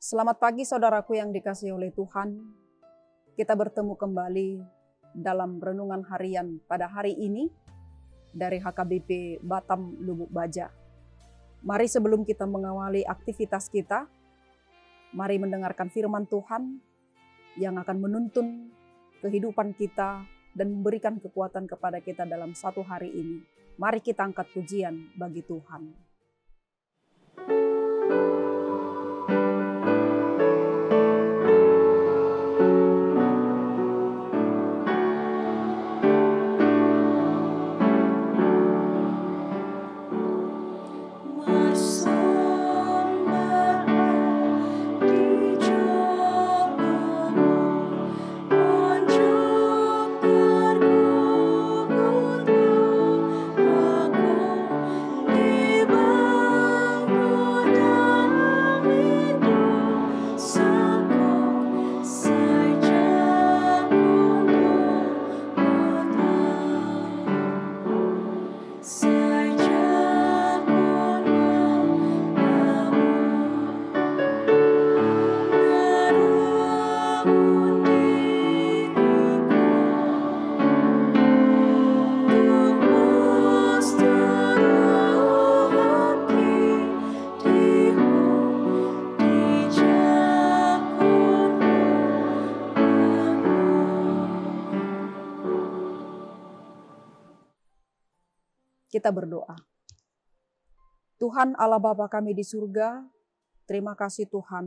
Selamat pagi saudaraku yang dikasihi oleh Tuhan. Kita bertemu kembali dalam renungan harian pada hari ini dari HKBP Batam Lubuk Baja. Mari sebelum kita mengawali aktivitas kita, mari mendengarkan firman Tuhan yang akan menuntun kehidupan kita dan memberikan kekuatan kepada kita dalam satu hari ini. Mari kita angkat pujian bagi Tuhan. Kita berdoa. Tuhan Allah Bapa kami di surga, terima kasih Tuhan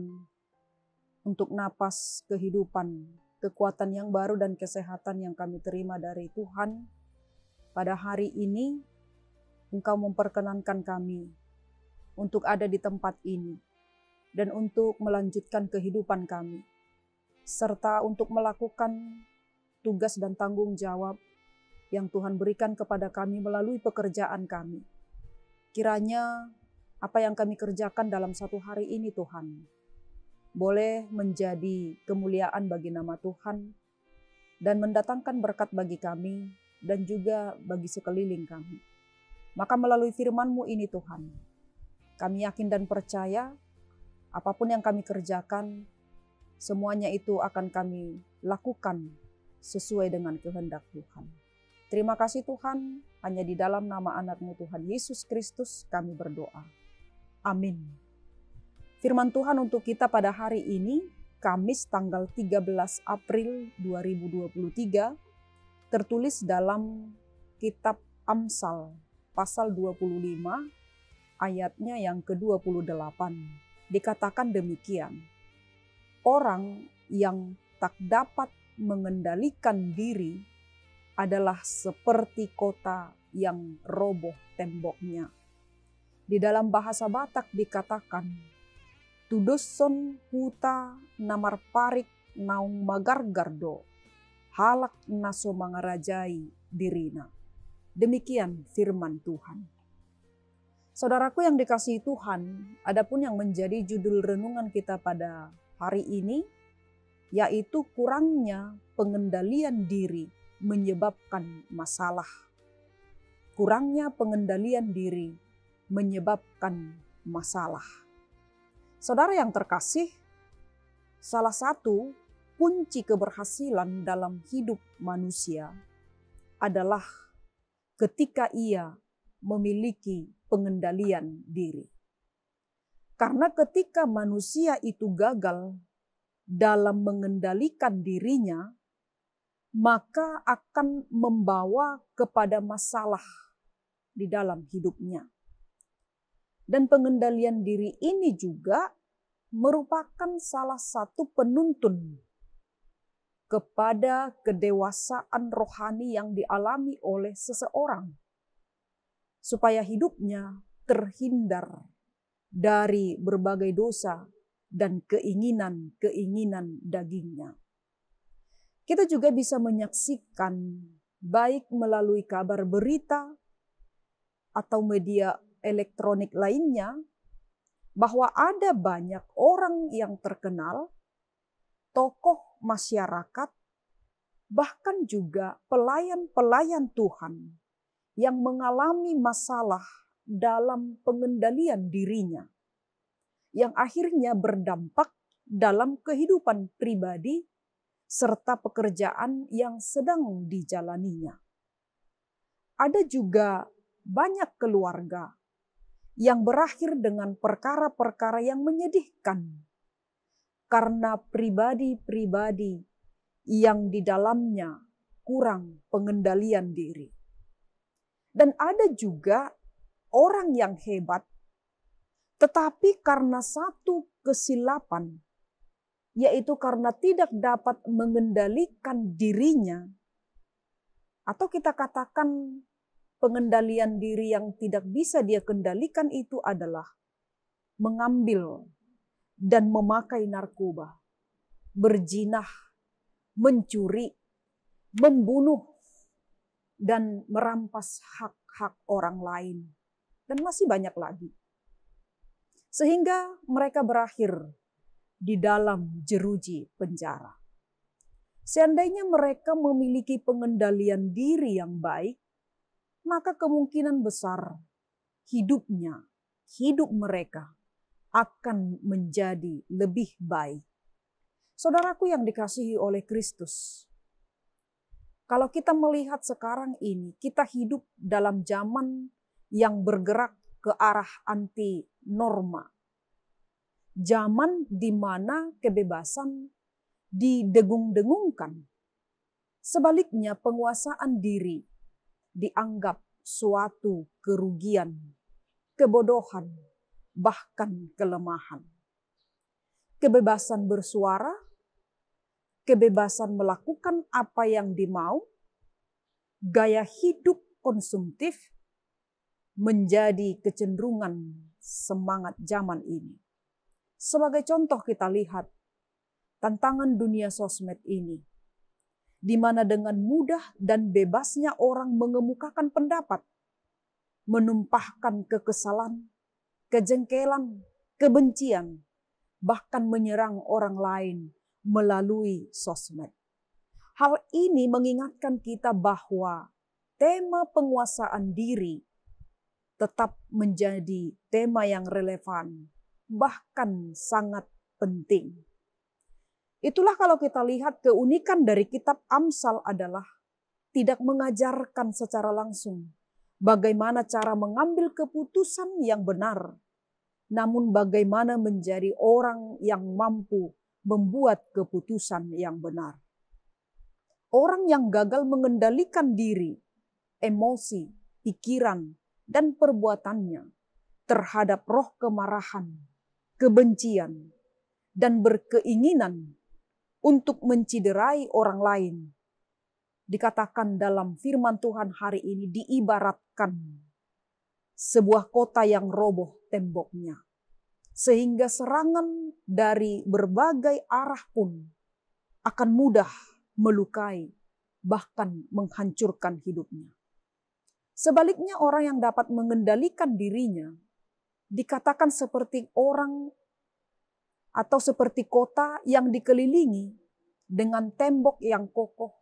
untuk napas kehidupan, kekuatan yang baru dan kesehatan yang kami terima dari Tuhan. Pada hari ini, Engkau memperkenankan kami untuk ada di tempat ini dan untuk melanjutkan kehidupan kami, serta untuk melakukan tugas dan tanggung jawab yang Tuhan berikan kepada kami melalui pekerjaan kami. Kiranya apa yang kami kerjakan dalam satu hari ini Tuhan, boleh menjadi kemuliaan bagi nama Tuhan dan mendatangkan berkat bagi kami dan juga bagi sekeliling kami. Maka melalui firman-Mu ini Tuhan, kami yakin dan percaya apapun yang kami kerjakan, semuanya itu akan kami lakukan sesuai dengan kehendak Tuhan. Terima kasih Tuhan, hanya di dalam nama anak-Mu Tuhan Yesus Kristus kami berdoa. Amin. Firman Tuhan untuk kita pada hari ini, Kamis tanggal 13 April 2023, tertulis dalam kitab Amsal pasal 25 ayatnya yang ke-28. Dikatakan demikian, orang yang tak dapat mengendalikan diri adalah seperti kota yang roboh temboknya. Di dalam bahasa Batak dikatakan, Tudoson huta namar parik naung magargardo, halak naso mangarajai dirina. Demikian firman Tuhan. Saudaraku yang dikasihi Tuhan, adapun yang menjadi judul renungan kita pada hari ini, yaitu kurangnya pengendalian diri menyebabkan masalah. Kurangnya pengendalian diri menyebabkan masalah. Saudara yang terkasih, salah satu kunci keberhasilan dalam hidup manusia adalah ketika ia memiliki pengendalian diri. Karena ketika manusia itu gagal dalam mengendalikan dirinya, maka akan membawa kepada masalah di dalam hidupnya. Dan pengendalian diri ini juga merupakan salah satu penuntun kepada kedewasaan rohani yang dialami oleh seseorang, supaya hidupnya terhindar dari berbagai dosa dan keinginan-keinginan dagingnya. Kita juga bisa menyaksikan baik melalui kabar berita atau media elektronik lainnya bahwa ada banyak orang yang terkenal, tokoh masyarakat, bahkan juga pelayan-pelayan Tuhan yang mengalami masalah dalam pengendalian dirinya, yang akhirnya berdampak dalam kehidupan pribadi serta pekerjaan yang sedang dijalaninya. Ada juga banyak keluarga yang berakhir dengan perkara-perkara yang menyedihkan karena pribadi-pribadi yang di dalamnya kurang pengendalian diri. Dan ada juga orang yang hebat, tetapi karena satu kesilapan, yaitu karena tidak dapat mengendalikan dirinya, atau kita katakan pengendalian diri yang tidak bisa dia kendalikan itu adalah mengambil dan memakai narkoba, berzinah, mencuri, membunuh, dan merampas hak-hak orang lain. Dan masih banyak lagi. Sehingga mereka berakhir di dalam jeruji penjara. Seandainya mereka memiliki pengendalian diri yang baik, maka kemungkinan besar hidup mereka akan menjadi lebih baik. Saudaraku yang dikasihi oleh Kristus, kalau kita melihat sekarang ini, kita hidup dalam zaman yang bergerak ke arah anti norma. Zaman di mana kebebasan didengung-dengungkan. Sebaliknya penguasaan diri dianggap suatu kerugian, kebodohan, bahkan kelemahan. Kebebasan bersuara, kebebasan melakukan apa yang dimau, gaya hidup konsumtif menjadi kecenderungan semangat zaman ini. Sebagai contoh kita lihat tantangan dunia sosmed ini, di mana dengan mudah dan bebasnya orang mengemukakan pendapat, menumpahkan kekesalan, kejengkelan, kebencian, bahkan menyerang orang lain melalui sosmed. Hal ini mengingatkan kita bahwa tema penguasaan diri tetap menjadi tema yang relevan, bahkan sangat penting. Itulah kalau kita lihat keunikan dari kitab Amsal adalah tidak mengajarkan secara langsung bagaimana cara mengambil keputusan yang benar, namun bagaimana menjadi orang yang mampu membuat keputusan yang benar. Orang yang gagal mengendalikan diri, emosi, pikiran, dan perbuatannya terhadap roh kemarahan, kebencian, dan berkeinginan untuk menciderai orang lain, dikatakan dalam firman Tuhan hari ini diibaratkan sebuah kota yang roboh temboknya, sehingga serangan dari berbagai arah pun akan mudah melukai, bahkan menghancurkan hidupnya. Sebaliknya orang yang dapat mengendalikan dirinya dikatakan seperti orang atau seperti kota yang dikelilingi dengan tembok yang kokoh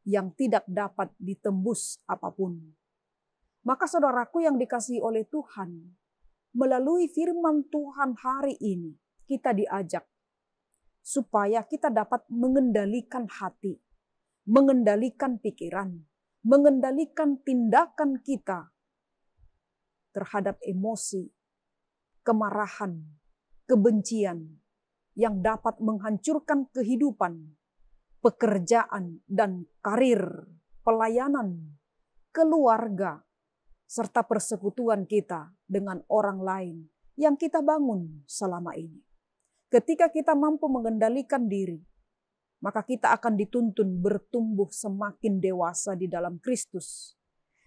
yang tidak dapat ditembus apapun. Maka saudaraku yang dikasihi oleh Tuhan, melalui firman Tuhan hari ini kita diajak supaya kita dapat mengendalikan hati, mengendalikan pikiran, mengendalikan tindakan kita terhadap emosi, kemarahan, kebencian yang dapat menghancurkan kehidupan, pekerjaan dan karir, pelayanan, keluarga, serta persekutuan kita dengan orang lain yang kita bangun selama ini. Ketika kita mampu mengendalikan diri, maka kita akan dituntun bertumbuh semakin dewasa di dalam Kristus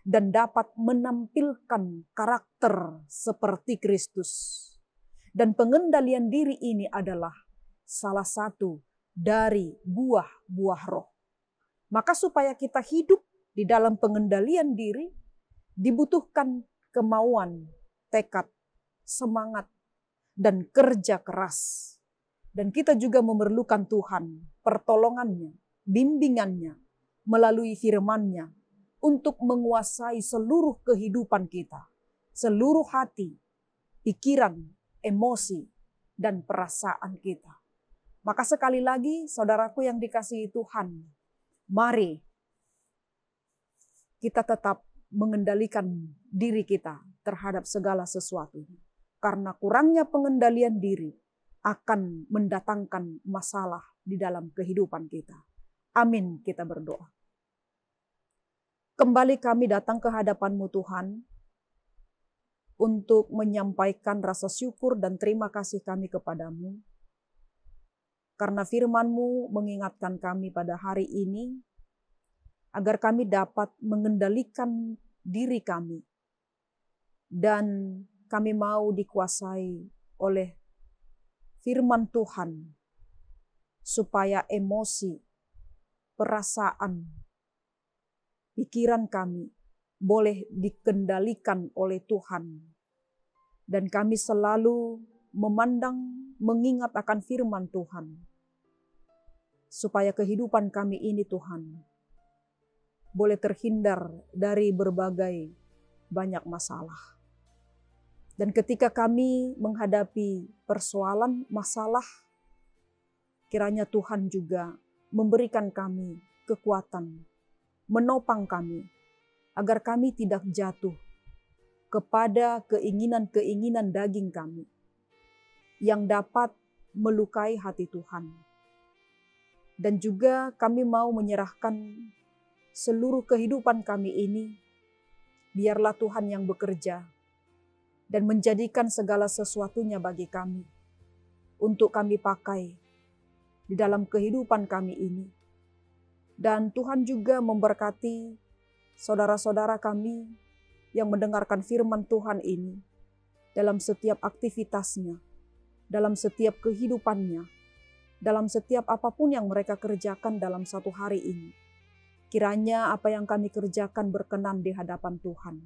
dan dapat menampilkan karakter seperti Kristus. Dan pengendalian diri ini adalah salah satu dari buah-buah roh. Maka supaya kita hidup di dalam pengendalian diri, dibutuhkan kemauan, tekad, semangat, dan kerja keras. Dan kita juga memerlukan Tuhan, pertolongannya, bimbingannya, melalui firman-Nya, untuk menguasai seluruh kehidupan kita, seluruh hati, pikiran, emosi, dan perasaan kita. Maka sekali lagi saudaraku yang dikasihi Tuhan, mari kita tetap mengendalikan diri kita terhadap segala sesuatu. Karena kurangnya pengendalian diri akan mendatangkan masalah di dalam kehidupan kita. Amin, kita berdoa. Kembali kami datang ke hadapan-Mu Tuhan untuk menyampaikan rasa syukur dan terima kasih kami kepadamu. Karena firman-Mu mengingatkan kami pada hari ini, agar kami dapat mengendalikan diri kami. Dan kami mau dikuasai oleh firman Tuhan, supaya emosi, perasaan, pikiran kami boleh dikendalikan oleh Tuhan. Dan kami selalu memandang, mengingat akan firman Tuhan, supaya kehidupan kami ini Tuhan boleh terhindar dari berbagai banyak masalah. Dan ketika kami menghadapi persoalan masalah, kiranya Tuhan juga memberikan kami kekuatan, menopang kami, agar kami tidak jatuh kepada keinginan-keinginan daging kami yang dapat melukai hati Tuhan. Dan juga kami mau menyerahkan seluruh kehidupan kami ini, biarlah Tuhan yang bekerja dan menjadikan segala sesuatunya bagi kami, untuk kami pakai di dalam kehidupan kami ini. Dan Tuhan juga memberkati saudara-saudara kami yang mendengarkan firman Tuhan ini dalam setiap aktivitasnya, dalam setiap kehidupannya, dalam setiap apapun yang mereka kerjakan dalam satu hari ini. Kiranya apa yang kami kerjakan berkenan di hadapan Tuhan.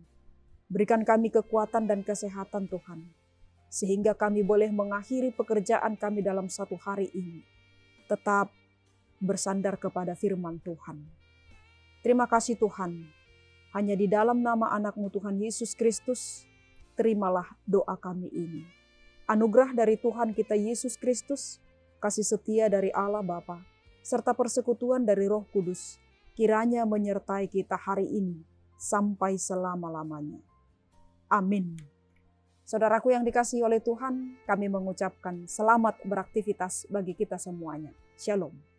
Berikan kami kekuatan dan kesehatan Tuhan, sehingga kami boleh mengakhiri pekerjaan kami dalam satu hari ini, tetap bersandar kepada firman Tuhan. Terima kasih Tuhan, hanya di dalam nama anak-Mu Tuhan Yesus Kristus, terimalah doa kami ini. Anugerah dari Tuhan kita Yesus Kristus, kasih setia dari Allah Bapa, serta persekutuan dari Roh Kudus, kiranya menyertai kita hari ini sampai selama-lamanya. Amin. Saudaraku yang dikasihi oleh Tuhan, kami mengucapkan selamat beraktivitas bagi kita semuanya. Shalom.